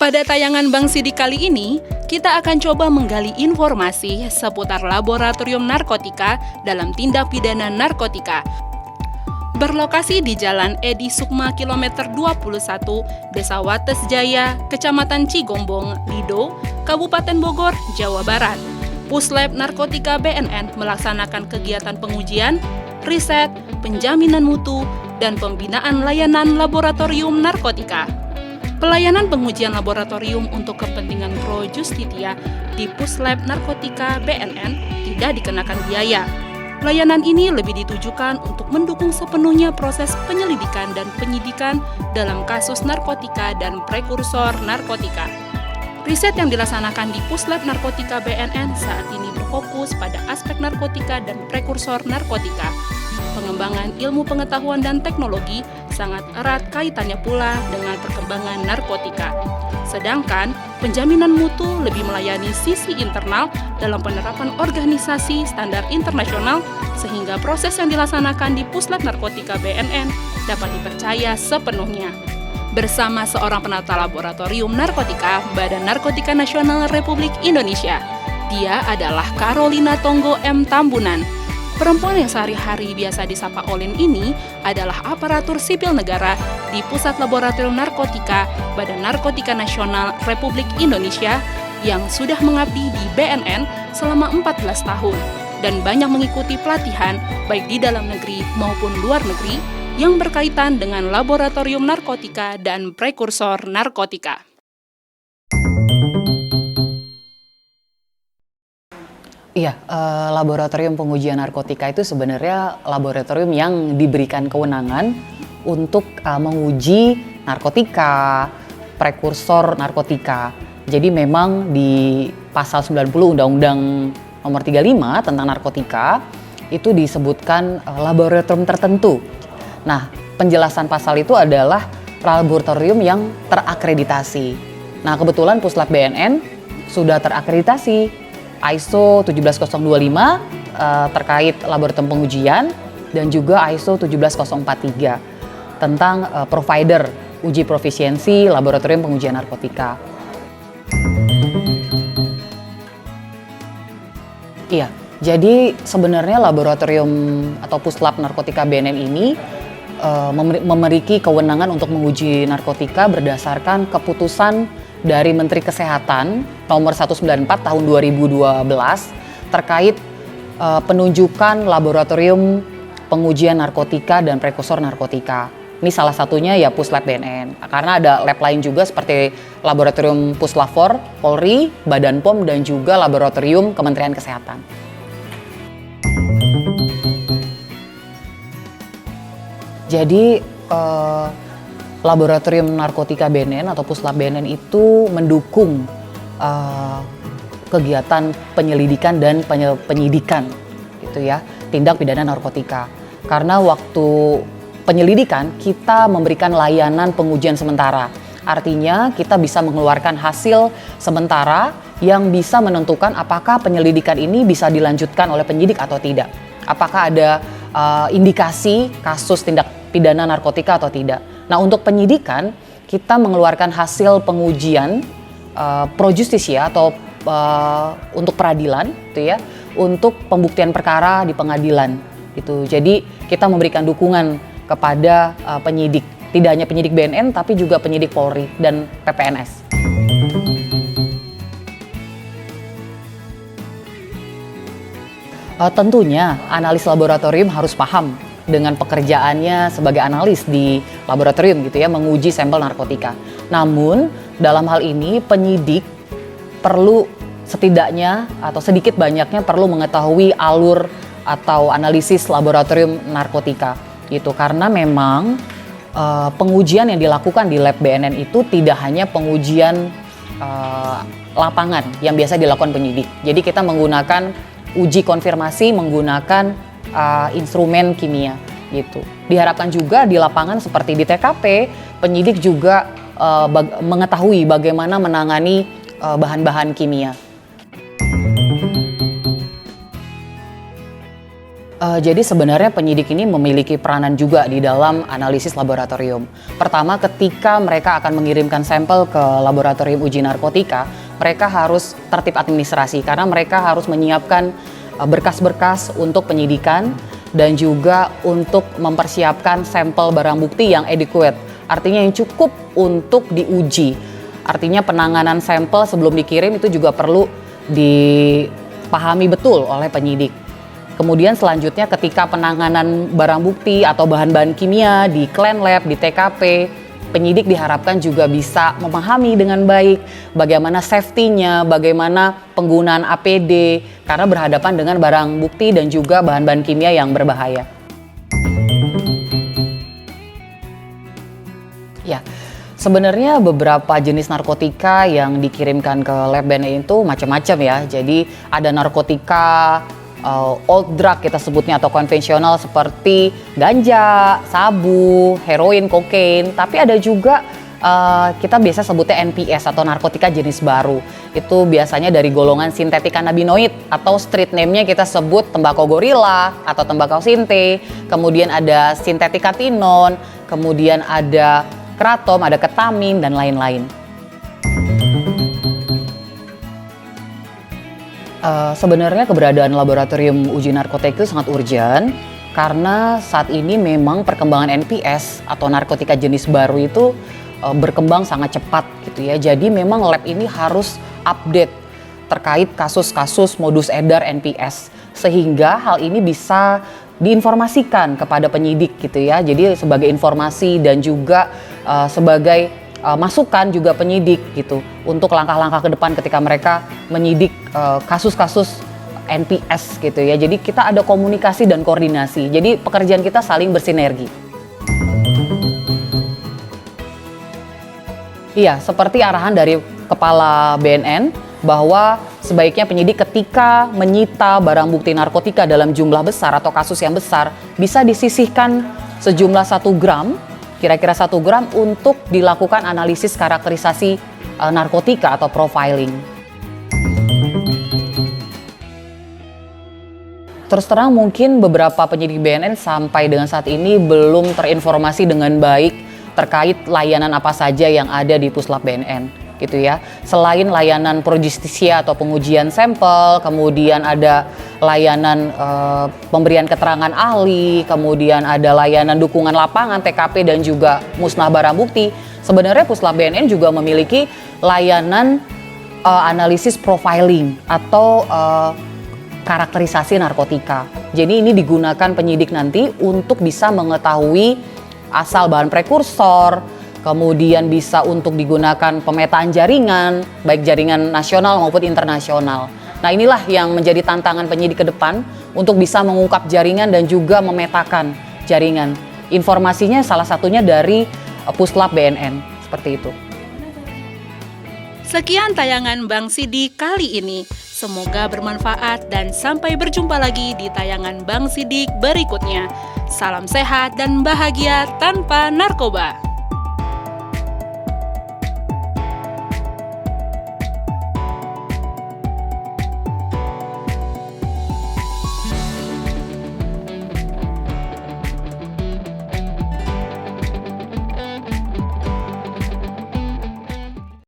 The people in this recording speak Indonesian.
Pada tayangan Bang Sidik kali ini, kita akan coba menggali informasi seputar laboratorium narkotika dalam tindak pidana narkotika. Berlokasi di Jalan Edi Sukma kilometer 21, Desa Wates Jaya, Kecamatan Cigombong, Lido, Kabupaten Bogor, Jawa Barat. Puslab Narkotika BNN melaksanakan kegiatan pengujian, riset, penjaminan mutu, dan pembinaan layanan laboratorium narkotika. Pelayanan pengujian laboratorium untuk kepentingan Pro Justitia di Puslab Narkotika BNN tidak dikenakan biaya. Layanan ini lebih ditujukan untuk mendukung sepenuhnya proses penyelidikan dan penyidikan dalam kasus narkotika dan prekursor narkotika. Riset yang dilaksanakan di Puslab Narkotika BNN saat ini berfokus pada aspek narkotika dan prekursor narkotika. Pengembangan ilmu pengetahuan dan teknologi sangat erat kaitannya pula dengan perkembangan narkotika. Sedangkan penjaminan mutu lebih melayani sisi internal dalam penerapan organisasi standar internasional sehingga proses yang dilaksanakan di Puslab Narkotika BNN dapat dipercaya sepenuhnya. Bersama seorang penata laboratorium narkotika Badan Narkotika Nasional Republik Indonesia, dia adalah Carolina Tonggo M. Tambunan. Perempuan yang sehari-hari biasa disapa Olin ini adalah aparatur sipil negara di Pusat Laboratorium Narkotika Badan Narkotika Nasional Republik Indonesia yang sudah mengabdi di BNN selama 14 tahun dan banyak mengikuti pelatihan baik di dalam negeri maupun luar negeri yang berkaitan dengan laboratorium narkotika dan prekursor narkotika. Iya, laboratorium pengujian narkotika itu sebenarnya laboratorium yang diberikan kewenangan untuk menguji narkotika, prekursor narkotika. Jadi memang di pasal 90 Undang-Undang Nomor 35 tentang narkotika itu disebutkan laboratorium tertentu. Nah, penjelasan pasal itu adalah laboratorium yang terakreditasi. Nah, kebetulan Puslab BNN sudah terakreditasi ISO 17025 terkait laboratorium pengujian dan juga ISO 17043 tentang provider uji profisiensi laboratorium pengujian narkotika. Iya, jadi sebenarnya laboratorium atau Puslab Narkotika BNN ini memiliki kewenangan untuk menguji narkotika berdasarkan keputusan dari Menteri Kesehatan nomor 194 tahun 2012 terkait penunjukan laboratorium pengujian narkotika dan prekursor narkotika. Ini salah satunya ya Puslab BNN. Karena ada lab lain juga seperti laboratorium Puslapfor, Polri, Badan POM dan juga laboratorium Kementerian Kesehatan. Jadi laboratorium narkotika BNN atau Puslab BNN itu mendukung kegiatan penyelidikan dan penyidikan gitu ya, tindak pidana narkotika. Karena waktu penyelidikan kita memberikan layanan pengujian sementara. Artinya kita bisa mengeluarkan hasil sementara yang bisa menentukan apakah penyelidikan ini bisa dilanjutkan oleh penyidik atau tidak. Apakah ada indikasi kasus tindak pidana narkotika atau tidak. Nah, untuk penyidikan kita mengeluarkan hasil pengujian pro justisia atau untuk peradilan gitu ya, untuk pembuktian perkara di pengadilan gitu. Jadi kita memberikan dukungan kepada penyidik, tidak hanya penyidik BNN tapi juga penyidik Polri dan PPNS. Tentunya analis laboratorium harus paham dengan pekerjaannya sebagai analis di laboratorium gitu ya, menguji sampel narkotika. Namun dalam hal ini penyidik perlu setidaknya atau sedikit banyaknya perlu mengetahui alur atau analisis laboratorium narkotika gitu, karena memang pengujian yang dilakukan di lab BNN itu tidak hanya pengujian lapangan yang biasa dilakukan penyidik. Jadi kita menggunakan uji konfirmasi menggunakan instrumen kimia gitu. Diharapkan juga di lapangan seperti di TKP, penyidik juga mengetahui bagaimana menangani bahan-bahan kimia. Jadi sebenarnya penyidik ini memiliki peranan juga di dalam analisis laboratorium. Pertama, ketika mereka akan mengirimkan sampel ke laboratorium uji narkotika, mereka harus tertib administrasi karena mereka harus menyiapkan berkas-berkas untuk penyidikan dan juga untuk mempersiapkan sampel barang bukti yang adequate, artinya yang cukup untuk diuji. Artinya penanganan sampel sebelum dikirim itu juga perlu dipahami betul oleh penyidik. Kemudian selanjutnya ketika penanganan barang bukti atau bahan-bahan kimia di Clean Lab, di TKP, penyidik diharapkan juga bisa memahami dengan baik bagaimana safety-nya, bagaimana penggunaan APD, karena berhadapan dengan barang bukti dan juga bahan-bahan kimia yang berbahaya. Ya, sebenarnya beberapa jenis narkotika yang dikirimkan ke lab BNN itu macam-macam ya. Jadi ada narkotika old drug kita sebutnya atau konvensional seperti ganja, sabu, heroin, kokain. Tapi ada juga kita biasa sebutnya NPS atau narkotika jenis baru. Itu biasanya dari golongan sintetik kanabinoid atau street name-nya kita sebut tembakau gorila atau tembakau sinte. Kemudian ada sintetik katinon, kemudian ada kratom, ada ketamin dan lain-lain. Sebenarnya keberadaan laboratorium uji narkotika itu sangat urgent karena saat ini memang perkembangan NPS atau narkotika jenis baru itu berkembang sangat cepat gitu ya. Jadi memang lab ini harus update terkait kasus-kasus modus edar NPS sehingga hal ini bisa diinformasikan kepada penyidik gitu ya. Jadi sebagai informasi dan juga sebagai masukan juga penyidik gitu untuk langkah-langkah ke depan ketika mereka menyidik kasus-kasus NPS gitu ya. Jadi kita ada komunikasi dan koordinasi. Jadi pekerjaan kita saling bersinergi. Iya, seperti arahan dari Kepala BNN bahwa sebaiknya penyidik ketika menyita barang bukti narkotika dalam jumlah besar atau kasus yang besar bisa disisihkan sejumlah 1 gram, kira-kira 1 gram untuk dilakukan analisis karakterisasi narkotika atau profiling. Terus terang mungkin beberapa penyidik BNN sampai dengan saat ini belum terinformasi dengan baik terkait layanan apa saja yang ada di Puslap BNN gitu ya. Selain layanan projustisia atau pengujian sampel, kemudian ada layanan pemberian keterangan ahli, kemudian ada layanan dukungan lapangan TKP dan juga musnah barang bukti. Sebenarnya Puslap BNN juga memiliki layanan analisis profiling atau karakterisasi narkotika. Jadi ini digunakan penyidik nanti untuk bisa mengetahui asal bahan prekursor, kemudian bisa untuk digunakan pemetaan jaringan, baik jaringan nasional maupun internasional. Nah inilah yang menjadi tantangan penyidik ke depan untuk bisa mengungkap jaringan dan juga memetakan jaringan. Informasinya salah satunya dari Puslap BNN, seperti itu. Sekian tayangan Bang Sidik kali ini. Semoga bermanfaat dan sampai berjumpa lagi di tayangan Bang Sidik berikutnya. Salam sehat dan bahagia tanpa narkoba.